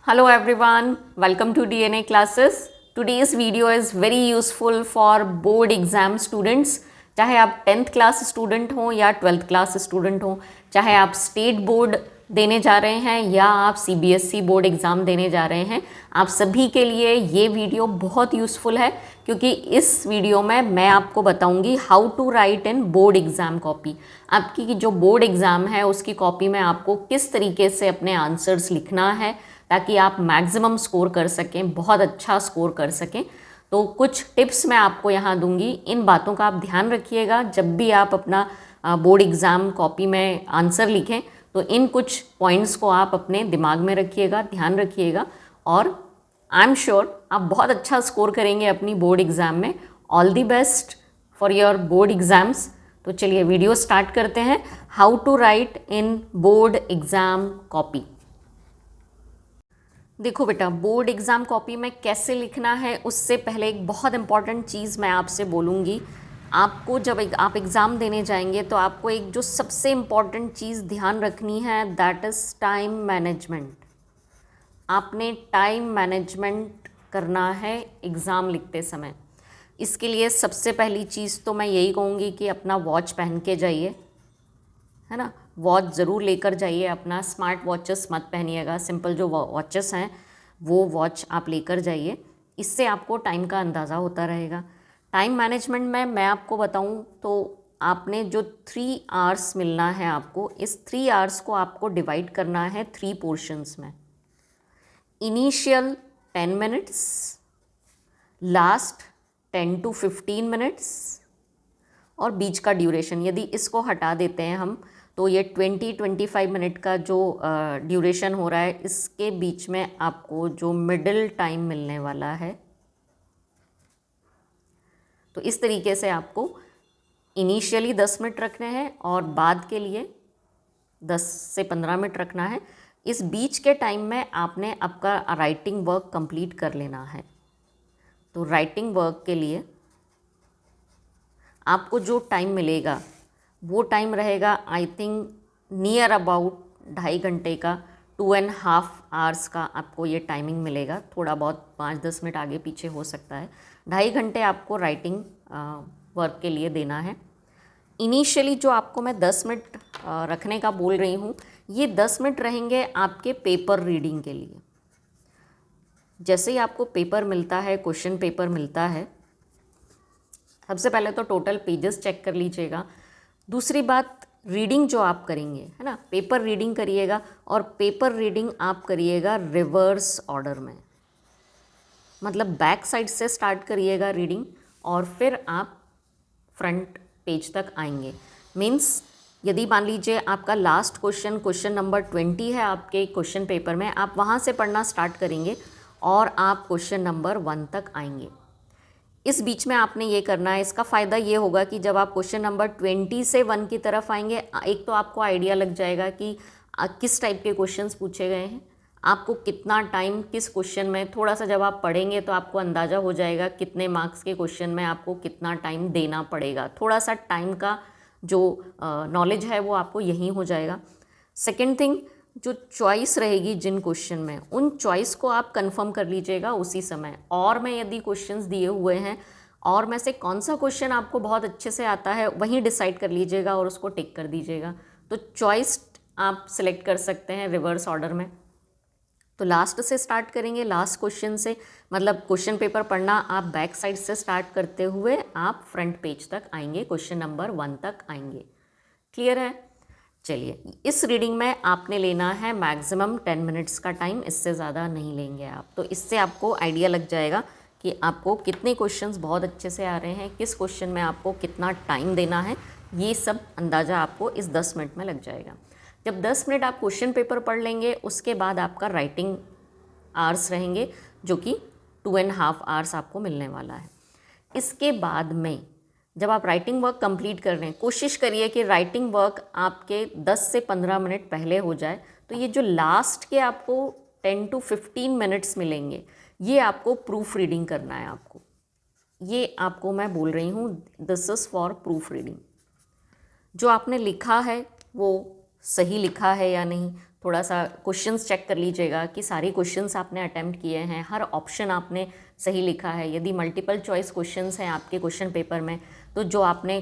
Hello everyone, welcome to DNA classes. Today's video is very useful for board exam students. चाहे आप 10th class student हो या 12th class student हो, चाहे आप स्टेट बोर्ड देने जा रहे हैं या आप CBSE बोर्ड एग्ज़ाम देने जा रहे हैं, आप सभी के लिए ये वीडियो बहुत यूज़फुल है क्योंकि इस वीडियो में मैं आपको बताऊंगी how to write in board exam copy. आपकी जो बोर्ड एग्ज़ाम है उसकी कॉपी में आपको किस तरीके से अपने आंसर्स लिखना है ताकि आप मैक्सिमम स्कोर कर सकें, बहुत अच्छा स्कोर कर सकें। तो कुछ टिप्स मैं आपको यहाँ दूंगी, इन बातों का आप ध्यान रखिएगा जब भी आप अपना बोर्ड एग्ज़ाम कॉपी में आंसर लिखें। तो इन कुछ पॉइंट्स को आप अपने दिमाग में रखिएगा, ध्यान रखिएगा और आई एम श्योर आप बहुत अच्छा स्कोर करेंगे अपनी बोर्ड एग्ज़ाम में। All the best for your board exams. तो चलिए वीडियो स्टार्ट करते हैं। How to write in board exam copy. देखो बेटा, बोर्ड एग्ज़ाम कॉपी में कैसे लिखना है उससे पहले एक बहुत इंपॉर्टेंट चीज़ मैं आपसे बोलूँगी। आपको जब आप एग्ज़ाम देने जाएंगे तो आपको एक जो सबसे इम्पॉर्टेंट चीज़ ध्यान रखनी है, दैट इज़ टाइम मैनेजमेंट। आपने टाइम मैनेजमेंट करना है एग्ज़ाम लिखते समय। इसके लिए सबसे पहली चीज़ तो मैं यही कहूँगी कि अपना वॉच पहन के जाइए, है ना। वॉच ज़रूर लेकर जाइए अपना, स्मार्ट वॉचेस मत पहनिएगा, सिंपल जो वॉचेस हैं वो वॉच आप लेकर जाइए। इससे आपको टाइम का अंदाज़ा होता रहेगा। टाइम मैनेजमेंट में मैं आपको बताऊं तो आपने जो 3 आवर्स मिलना है आपको, इस 3 आवर्स को आपको डिवाइड करना है 3 पोर्शंस में। Initial 10 minutes, last 10 to 15 minutes और बीच का ड्यूरेशन। यदि इसको हटा देते हैं हम तो ये 20-25 मिनट का जो ड्यूरेशन हो रहा है, इसके बीच में आपको जो मिडिल टाइम मिलने वाला है, तो इस तरीके से आपको इनिशियली 10 मिनट रखने हैं और बाद के लिए 10 से 15 मिनट रखना है। इस बीच के टाइम में आपने आपका राइटिंग वर्क कंप्लीट कर लेना है। तो राइटिंग वर्क के लिए आपको जो टाइम मिलेगा वो टाइम रहेगा आई थिंक नियर अबाउट 2.5 घंटे का, 2.5 आवर्स का आपको ये टाइमिंग मिलेगा। थोड़ा बहुत 5-10 मिनट आगे पीछे हो सकता है। 2.5 घंटे आपको राइटिंग वर्क के लिए देना है। इनिशियली जो आपको मैं 10 मिनट रखने का बोल रही हूँ, ये 10 मिनट रहेंगे आपके पेपर रीडिंग के लिए। जैसे ही आपको पेपर मिलता है, क्वेश्चन पेपर मिलता है, सबसे पहले तो टोटल पेजेस चेक कर लीजिएगा। दूसरी बात, रीडिंग जो आप करेंगे, है ना, पेपर रीडिंग करिएगा और पेपर रीडिंग आप करिएगा रिवर्स ऑर्डर में। मतलब बैक साइड से स्टार्ट करिएगा रीडिंग और फिर आप फ्रंट पेज तक आएंगे। मीन्स यदि मान लीजिए आपका लास्ट क्वेश्चन नंबर 20 है आपके क्वेश्चन पेपर में, आप वहाँ से पढ़ना स्टार्ट करेंगे और आप क्वेश्चन नंबर 1 तक आएंगे। इस बीच में आपने ये करना है। इसका फ़ायदा ये होगा कि जब आप क्वेश्चन नंबर 20 से 1 की तरफ आएंगे, एक तो आपको आइडिया लग जाएगा कि किस टाइप के क्वेश्चंस पूछे गए हैं, आपको कितना टाइम किस क्वेश्चन में, थोड़ा सा जब आप पढ़ेंगे तो आपको अंदाज़ा हो जाएगा कितने मार्क्स के क्वेश्चन में आपको कितना टाइम देना पड़ेगा। थोड़ा सा टाइम का जो नॉलेज है वो आपको यहीं हो जाएगा। सेकेंड थिंग, जो चॉइस रहेगी जिन क्वेश्चन में, उन चॉइस को आप कंफर्म कर लीजिएगा उसी समय। और में यदि क्वेश्चंस दिए हुए हैं और में से कौन सा क्वेश्चन आपको बहुत अच्छे से आता है वहीं डिसाइड कर लीजिएगा और उसको टिक कर दीजिएगा। तो चॉइस आप सिलेक्ट कर सकते हैं रिवर्स ऑर्डर में। तो लास्ट से स्टार्ट करेंगे, लास्ट क्वेश्चन से, मतलब क्वेश्चन पेपर पढ़ना आप बैक साइड से स्टार्ट करते हुए आप फ्रंट पेज तक आएंगे, क्वेश्चन नंबर 1 तक आएंगे। क्लियर है? चलिए, इस रीडिंग में आपने लेना है मैक्सिमम 10 मिनट्स का टाइम, इससे ज़्यादा नहीं लेंगे आप। तो इससे आपको आइडिया लग जाएगा कि आपको कितने क्वेश्चंस बहुत अच्छे से आ रहे हैं, किस क्वेश्चन में आपको कितना टाइम देना है, ये सब अंदाज़ा आपको इस 10 मिनट में लग जाएगा। जब 10 मिनट आप क्वेश्चन पेपर पढ़ लेंगे, उसके बाद आपका राइटिंग आवर्स रहेंगे जो कि 2.5 आवर्स आपको मिलने वाला है। इसके बाद में जब आप राइटिंग वर्क कंप्लीट कर रहे हैं, कोशिश करिए कि राइटिंग वर्क आपके 10 से 15 मिनट पहले हो जाए। तो ये जो लास्ट के आपको 10 to 15 मिनट्स मिलेंगे, ये आपको प्रूफ रीडिंग करना है। आपको ये आपको मैं बोल रही हूँ, this is for proof reading. जो आपने लिखा है वो सही लिखा है या नहीं, थोड़ा सा क्वेश्चंस चेक कर लीजिएगा कि सारे क्वेश्चंस आपने अटेम्प्ट किए हैं, हर ऑप्शन आपने सही लिखा है। यदि मल्टीपल चॉइस क्वेश्चंस हैं आपके क्वेश्चन पेपर में, तो जो आपने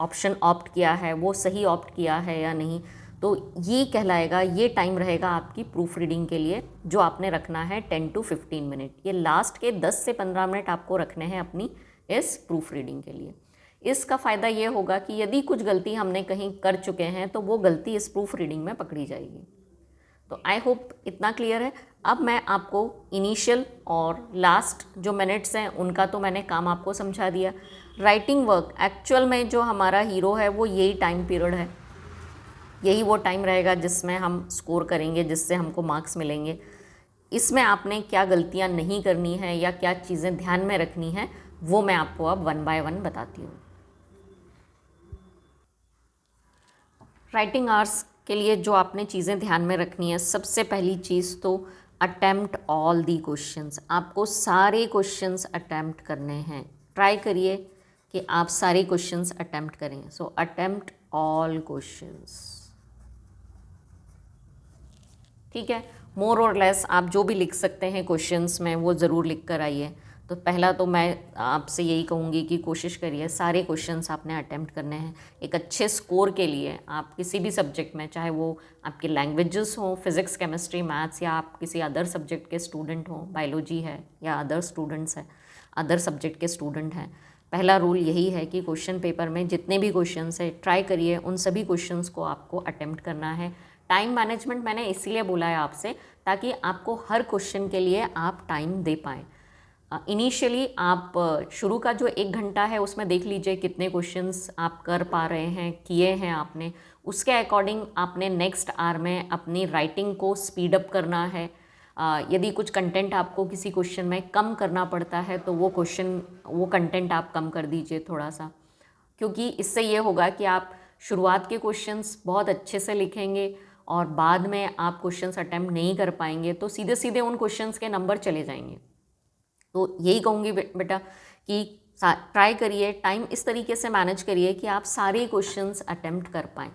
ऑप्शन ऑप्ट किया है वो सही ऑप्ट किया है या नहीं। तो ये कहलाएगा, ये टाइम रहेगा आपकी प्रूफ रीडिंग के लिए, जो आपने रखना है 10 to 15 मिनट। ये लास्ट के 10 से 15 मिनट आपको रखने हैं अपनी इस प्रूफ रीडिंग के लिए। इसका फ़ायदा ये होगा कि यदि कुछ गलती हमने कहीं कर चुके हैं तो वो गलती इस प्रूफ रीडिंग में पकड़ी जाएगी। तो आई होप इतना क्लियर है। अब मैं आपको इनिशियल और लास्ट जो मिनट्स हैं उनका तो मैंने काम आपको समझा दिया। राइटिंग वर्क एक्चुअल में जो हमारा हीरो है वो यही टाइम पीरियड है, यही वो टाइम रहेगा जिसमें हम स्कोर करेंगे, जिससे हमको मार्क्स मिलेंगे। इसमें आपने क्या गलतियां नहीं करनी है या क्या चीज़ें ध्यान में रखनी है, वो मैं आपको अब 1 by 1 बताती हूँ। राइटिंग आवर्स के लिए जो आपने चीज़ें ध्यान में रखनी है, सबसे पहली चीज़ तो अटेम्प्ट ऑल दी क्वेश्चंस। आपको सारे क्वेश्चंस अटेम्प्ट करने हैं। ट्राई करिए कि आप सारे क्वेश्चंस अटेम्प्ट करें। सो अटेम्प्ट ऑल क्वेश्चंस, ठीक है। मोर और लेस आप जो भी लिख सकते हैं क्वेश्चंस में वो ज़रूर लिख कर आइए। तो पहला तो मैं आपसे यही कहूँगी कि कोशिश करिए सारे क्वेश्चंस आपने अटेम्प्ट करने हैं। एक अच्छे स्कोर के लिए आप किसी भी सब्जेक्ट में, चाहे वो आपके लैंग्वेजेस हों, फिज़िक्स, केमिस्ट्री, मैथ्स, या आप किसी अदर सब्जेक्ट के स्टूडेंट हों, बायोलॉजी है या अदर स्टूडेंट्स हैं, अदर सब्जेक्ट के स्टूडेंट हैं, पहला रूल यही है कि क्वेश्चन पेपर में जितने भी क्वेश्चंस हैं ट्राई करिए उन सभी क्वेश्चंस को आपको अटेम्प्ट करना है। टाइम मैनेजमेंट मैंने इसलिए बोला है आपसे, ताकि आपको हर क्वेश्चन के लिए आप टाइम दे पाएँ। इनिशियली आप शुरू का जो 1 घंटा है उसमें देख लीजिए कितने क्वेश्चंस आप कर पा रहे हैं, किए हैं आपने। उसके अकॉर्डिंग आपने नेक्स्ट आवर में अपनी राइटिंग को स्पीड अप करना है। यदि कुछ कंटेंट आपको किसी क्वेश्चन में कम करना पड़ता है तो वो कंटेंट आप कम कर दीजिए थोड़ा सा, क्योंकि इससे ये होगा कि आप शुरुआत के क्वेश्चंस बहुत अच्छे से लिखेंगे और बाद में आप क्वेश्चंस अटेम्प्ट नहीं कर पाएंगे तो सीधे सीधे उन क्वेश्चंस के नंबर चले जाएंगे। तो यही कहूँगी बेटा कि ट्राई करिए, टाइम इस तरीके से मैनेज करिए कि आप सारे क्वेश्चंस अटेम्प्ट कर पाएँ,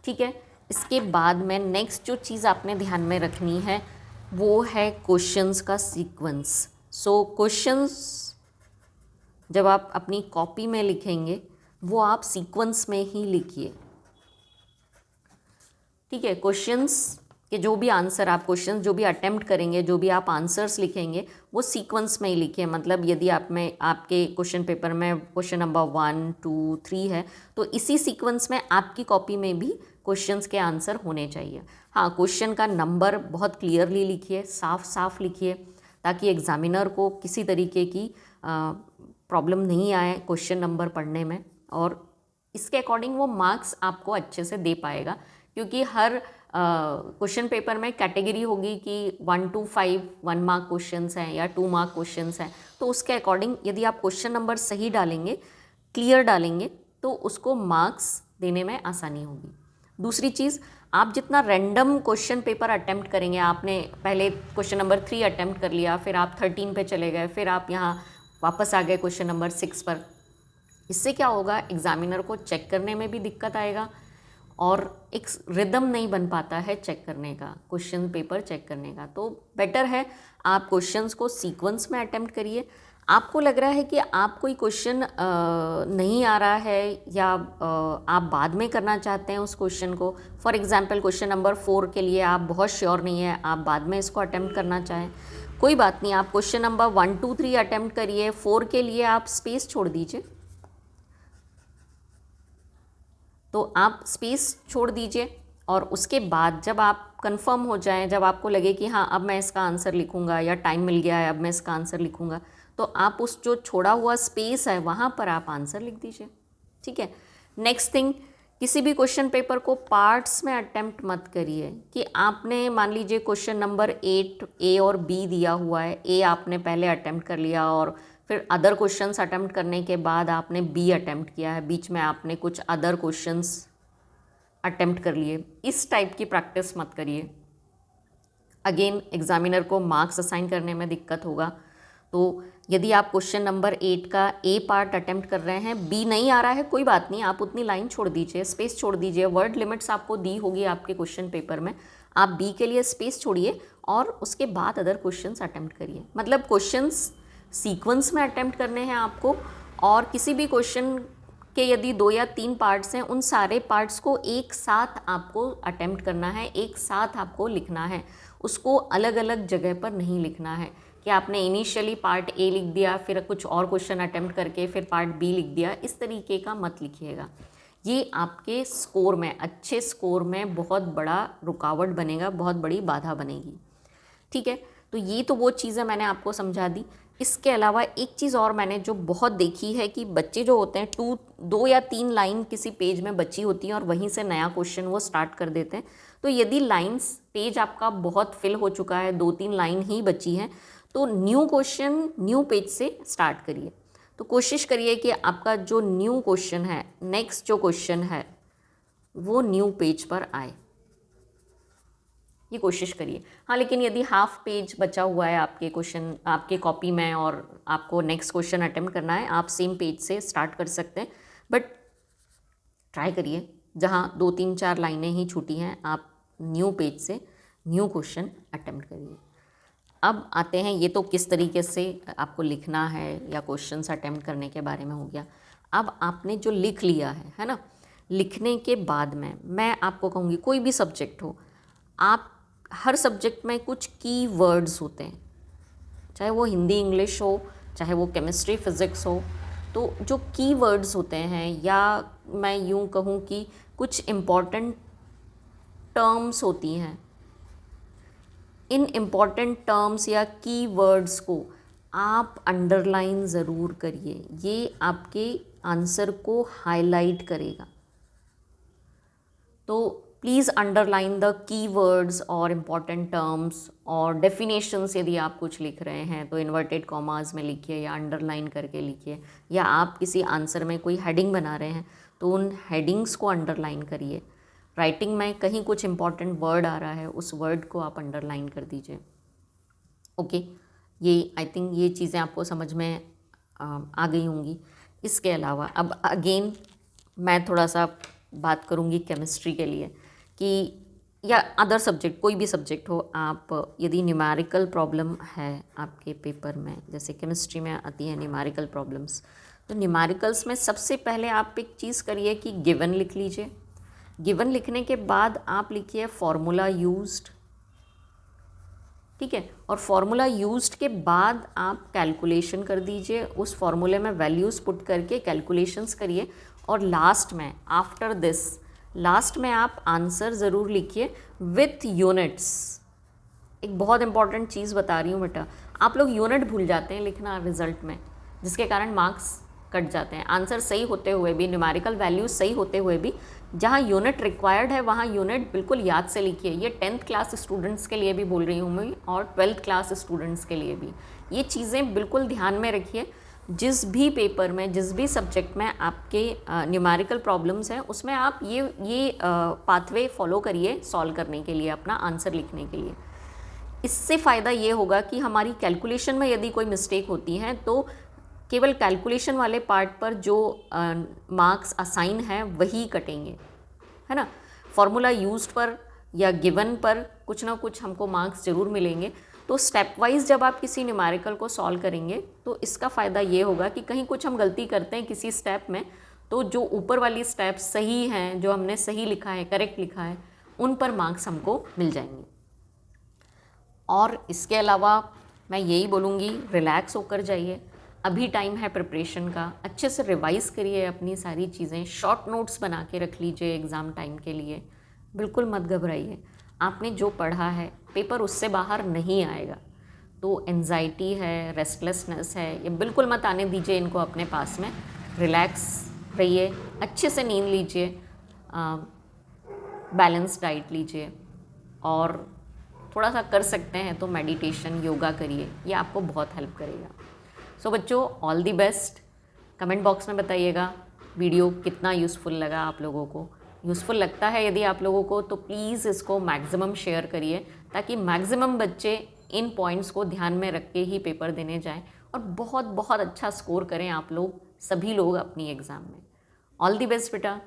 ठीक है। इसके बाद में नेक्स्ट जो चीज़ आपने ध्यान में रखनी है वो है क्वेश्चंस का सीक्वेंस। सो क्वेश्चंस जब आप अपनी कॉपी में लिखेंगे वो आप सीक्वेंस में ही लिखिए, ठीक है। क्वेश्चंस कि जो भी आंसर आप क्वेश्चन जो भी अटेम्प्ट करेंगे, जो भी आप आंसर्स लिखेंगे वो सीक्वेंस में ही लिखिए। मतलब यदि आपके क्वेश्चन पेपर में क्वेश्चन नंबर 1, 2, 3 है तो इसी सीक्वेंस में आपकी कॉपी में भी क्वेश्चंस के आंसर होने चाहिए। हाँ, क्वेश्चन का नंबर बहुत क्लियरली लिखिए, साफ साफ लिखिए, ताकि एग्जामिनर को किसी तरीके की प्रॉब्लम नहीं आए क्वेश्चन नंबर पढ़ने में, और इसके अकॉर्डिंग वो मार्क्स आपको अच्छे से दे पाएगा। क्योंकि हर क्वेश्चन पेपर में कैटेगरी होगी कि 1 to 5 1 मार्क क्वेश्चंस हैं या 2 मार्क क्वेश्चंस हैं, तो उसके अकॉर्डिंग यदि आप क्वेश्चन नंबर सही डालेंगे, क्लियर डालेंगे, तो उसको मार्क्स देने में आसानी होगी। दूसरी चीज़, आप जितना रैंडम क्वेश्चन पेपर अटेम्प्ट करेंगे, आपने पहले क्वेश्चन नंबर 3 अटेम्प्ट कर लिया, फिर आप 13 पे चले गए, फिर आप यहाँ वापस आ गए क्वेश्चन नंबर 6 पर, इससे क्या होगा, एग्जामिनर को चेक करने में भी दिक्कत आएगा और एक रिदम नहीं बन पाता है चेक करने का, क्वेश्चन पेपर चेक करने का। तो बेटर है आप क्वेश्चंस को सीक्वेंस में अटेम्प्ट करिए। आपको लग रहा है कि आप कोई क्वेश्चन नहीं आ रहा है या आप बाद में करना चाहते हैं उस क्वेश्चन को, फॉर एग्जांपल क्वेश्चन नंबर 4 के लिए आप बहुत श्योर नहीं है, आप बाद में इसको अटेम्प्ट करना चाहें, कोई बात नहीं, आप क्वेश्चन नंबर 1, 2, 3 अटेम्प्ट करिए, 4 के लिए आप स्पेस छोड़ दीजिए। तो आप स्पेस छोड़ दीजिए और उसके बाद जब आप कंफर्म हो जाएं, जब आपको लगे कि हाँ अब मैं इसका आंसर लिखूंगा या टाइम मिल गया है अब मैं इसका आंसर लिखूंगा, तो आप उस जो छोड़ा हुआ स्पेस है वहाँ पर आप आंसर लिख दीजिए, ठीक है। नेक्स्ट थिंग, किसी भी क्वेश्चन पेपर को पार्ट्स में अटेम्प्ट मत करिए कि आपने मान लीजिए क्वेश्चन नंबर 8 ए और बी दिया हुआ है, ए आपने पहले अटेम्प्ट कर लिया और फिर अदर क्वेश्चंस अटेम्प्ट करने के बाद आपने बी अटेम्प्ट किया है, बीच में आपने कुछ अदर क्वेश्चंस अटेम्प्ट कर लिए। इस टाइप की प्रैक्टिस मत करिए, अगेन एग्जामिनर को मार्क्स असाइन करने में दिक्कत होगा। तो यदि आप क्वेश्चन नंबर 8 का ए पार्ट अटेम्प्ट कर रहे हैं, बी नहीं आ रहा है, कोई बात नहीं, आप उतनी लाइन छोड़ दीजिए, स्पेस छोड़ दीजिए, वर्ड लिमिट्स आपको दी होगी आपके क्वेश्चन पेपर में, आप बी के लिए स्पेस छोड़िए और उसके बाद अदर क्वेश्चंस अटेम्प्ट करिए। मतलब क्वेश्चंस सीक्वेंस में अटेम्प्ट करने हैं आपको, और किसी भी क्वेश्चन के यदि 2 या 3 पार्ट्स हैं, उन सारे पार्ट्स को एक साथ आपको अटेम्प्ट करना है, एक साथ आपको लिखना है, उसको अलग अलग जगह पर नहीं लिखना है कि आपने इनिशियली पार्ट ए लिख दिया, फिर कुछ और क्वेश्चन अटेम्प्ट करके फिर पार्ट बी लिख दिया। इस तरीके का मत लिखिएगा, ये आपके स्कोर में, अच्छे स्कोर में बहुत बड़ा रुकावट बनेगा, बहुत बड़ी बाधा बनेगी। ठीक है, तो ये तो वो चीज़ें मैंने आपको समझा दी। इसके अलावा एक चीज़ और मैंने जो बहुत देखी है कि बच्चे जो होते हैं 2 या 3 लाइन किसी पेज में बची होती हैं और वहीं से नया क्वेश्चन वो स्टार्ट कर देते हैं। तो यदि लाइंस पेज आपका बहुत फिल हो चुका है, 2-3 लाइन ही बची हैं, तो न्यू क्वेश्चन न्यू पेज से स्टार्ट करिए। तो कोशिश करिए कि आपका जो न्यू क्वेश्चन है, नेक्स्ट जो क्वेश्चन है, वो न्यू पेज पर आए, ये कोशिश करिए। हाँ, लेकिन यदि हाफ पेज बचा हुआ है आपके क्वेश्चन, आपके कॉपी में, और आपको नेक्स्ट क्वेश्चन अटेम्प्ट करना है, आप सेम पेज से स्टार्ट कर सकते हैं, बट ट्राई करिए जहाँ 2-3-4 लाइनें ही छूटी हैं, आप न्यू पेज से न्यू क्वेश्चन अटेम्प्ट करिए। अब आते हैं, ये तो किस तरीके से आपको लिखना है या क्वेश्चंस अटेम्प्ट करने के बारे में हो गया। अब आपने जो लिख लिया है ना, लिखने के बाद में मैं आपको कहूँगी, कोई भी सब्जेक्ट हो, आप हर सब्जेक्ट में कुछ की वर्ड्स होते हैं, चाहे वो हिंदी इंग्लिश हो, चाहे वो केमिस्ट्री फिज़िक्स हो, तो जो की वर्ड्स होते हैं, या मैं यूँ कहूँ कि कुछ इम्पॉर्टेंट टर्म्स होती हैं, इन इम्पॉर्टेंट टर्म्स या की वर्ड्स को आप अंडरलाइन ज़रूर करिए, ये आपके आंसर को हाईलाइट करेगा। तो प्लीज़ अंडरलाइन द कीवर्ड्स और इम्पॉर्टेंट टर्म्स और डेफिनेशंस। यदि आप कुछ लिख रहे हैं तो इन्वर्टेड कॉमास में लिखिए या अंडरलाइन करके लिखिए, या आप किसी आंसर में कोई हेडिंग बना रहे हैं तो उन हेडिंग्स को अंडरलाइन करिए। राइटिंग में कहीं कुछ इम्पॉर्टेंट वर्ड आ रहा है, उस वर्ड को आप अंडरलाइन कर दीजिए। ओके, ये आई थिंक ये चीज़ें आपको समझ में आ गई होंगी। इसके अलावा अब अगेन मैं थोड़ा सा बात करूँगी केमिस्ट्री के लिए, कि या अदर सब्जेक्ट, कोई भी सब्जेक्ट हो, आप यदि न्यूमेरिकल प्रॉब्लम है आपके पेपर में, जैसे केमिस्ट्री में आती है न्यूमेरिकल प्रॉब्लम्स, तो न्यूमेरिकल्स में सबसे पहले आप एक चीज़ करिए कि गिवन लिख लीजिए। गिवन लिखने के बाद आप लिखिए फॉर्मूला यूज्ड, ठीक है, और फॉर्मूला यूज्ड के बाद आप कैलकुलेशन कर दीजिए, उस फॉर्मूले में वैल्यूज़ पुट करके कैलकुलेशंस करिए, और लास्ट में आफ्टर दिस, लास्ट में आप आंसर ज़रूर लिखिए विथ यूनिट्स। एक बहुत इंपॉर्टेंट चीज़ बता रही हूँ बेटा, आप लोग यूनिट भूल जाते हैं लिखना रिजल्ट में, जिसके कारण मार्क्स कट जाते हैं। आंसर सही होते हुए भी, न्यूमेरिकल वैल्यूज सही होते हुए भी, जहाँ यूनिट रिक्वायर्ड है वहाँ यूनिट बिल्कुल याद से लिखिए। ये 10th क्लास स्टूडेंट्स के लिए भी बोल रही हूँ मैं, और 12th क्लास स्टूडेंट्स के लिए भी ये चीज़ें बिल्कुल ध्यान में रखिए। जिस भी पेपर में, जिस भी सब्जेक्ट में आपके न्यूमेरिकल प्रॉब्लम्स हैं, उसमें आप ये पाथवे फॉलो करिए सॉल्व करने के लिए, अपना आंसर लिखने के लिए। इससे फ़ायदा ये होगा कि हमारी कैलकुलेशन में यदि कोई मिस्टेक होती है तो केवल कैलकुलेशन वाले पार्ट पर जो मार्क्स असाइन हैं वही कटेंगे, है ना। फॉर्मूला यूज्ड पर या गिवन पर कुछ ना कुछ हमको मार्क्स ज़रूर मिलेंगे। तो स्टेप वाइज जब आप किसी न्यूमेरिकल को सॉल्व करेंगे तो इसका फ़ायदा ये होगा कि कहीं कुछ हम गलती करते हैं किसी स्टेप में, तो जो ऊपर वाली स्टेप सही हैं, जो हमने सही लिखा है, करेक्ट लिखा है, उन पर मार्क्स हमको मिल जाएंगे। और इसके अलावा मैं यही बोलूँगी, रिलैक्स होकर जाइए, अभी टाइम है प्रिपरेशन का, अच्छे से रिवाइज़ करिए अपनी सारी चीज़ें, शॉर्ट नोट्स बना के रख लीजिए एग्ज़ाम टाइम के लिए। बिल्कुल मत घबराइए, आपने जो पढ़ा है पेपर उससे बाहर नहीं आएगा। तो एंजाइटी है, रेस्टलेसनेस है, ये बिल्कुल मत आने दीजिए इनको अपने पास में। रिलैक्स रहिए, अच्छे से नींद लीजिए, बैलेंस डाइट लीजिए, और थोड़ा सा कर सकते हैं तो मेडिटेशन, योगा करिए, ये आपको बहुत हेल्प करेगा। सो बच्चों, all the best. Comment box में बताइएगा वीडियो कितना यूज़फुल लगा आप लोगों को। यूज़फुल लगता है यदि आप लोगों को तो प्लीज़ इसको मैक्सिमम शेयर करिए, ताकि मैक्सिमम बच्चे इन पॉइंट्स को ध्यान में रख के ही पेपर देने जाएं और बहुत बहुत अच्छा स्कोर करें आप लोग, सभी लोग अपनी एग्ज़ाम में। ऑल दी बेस्ट बेटा।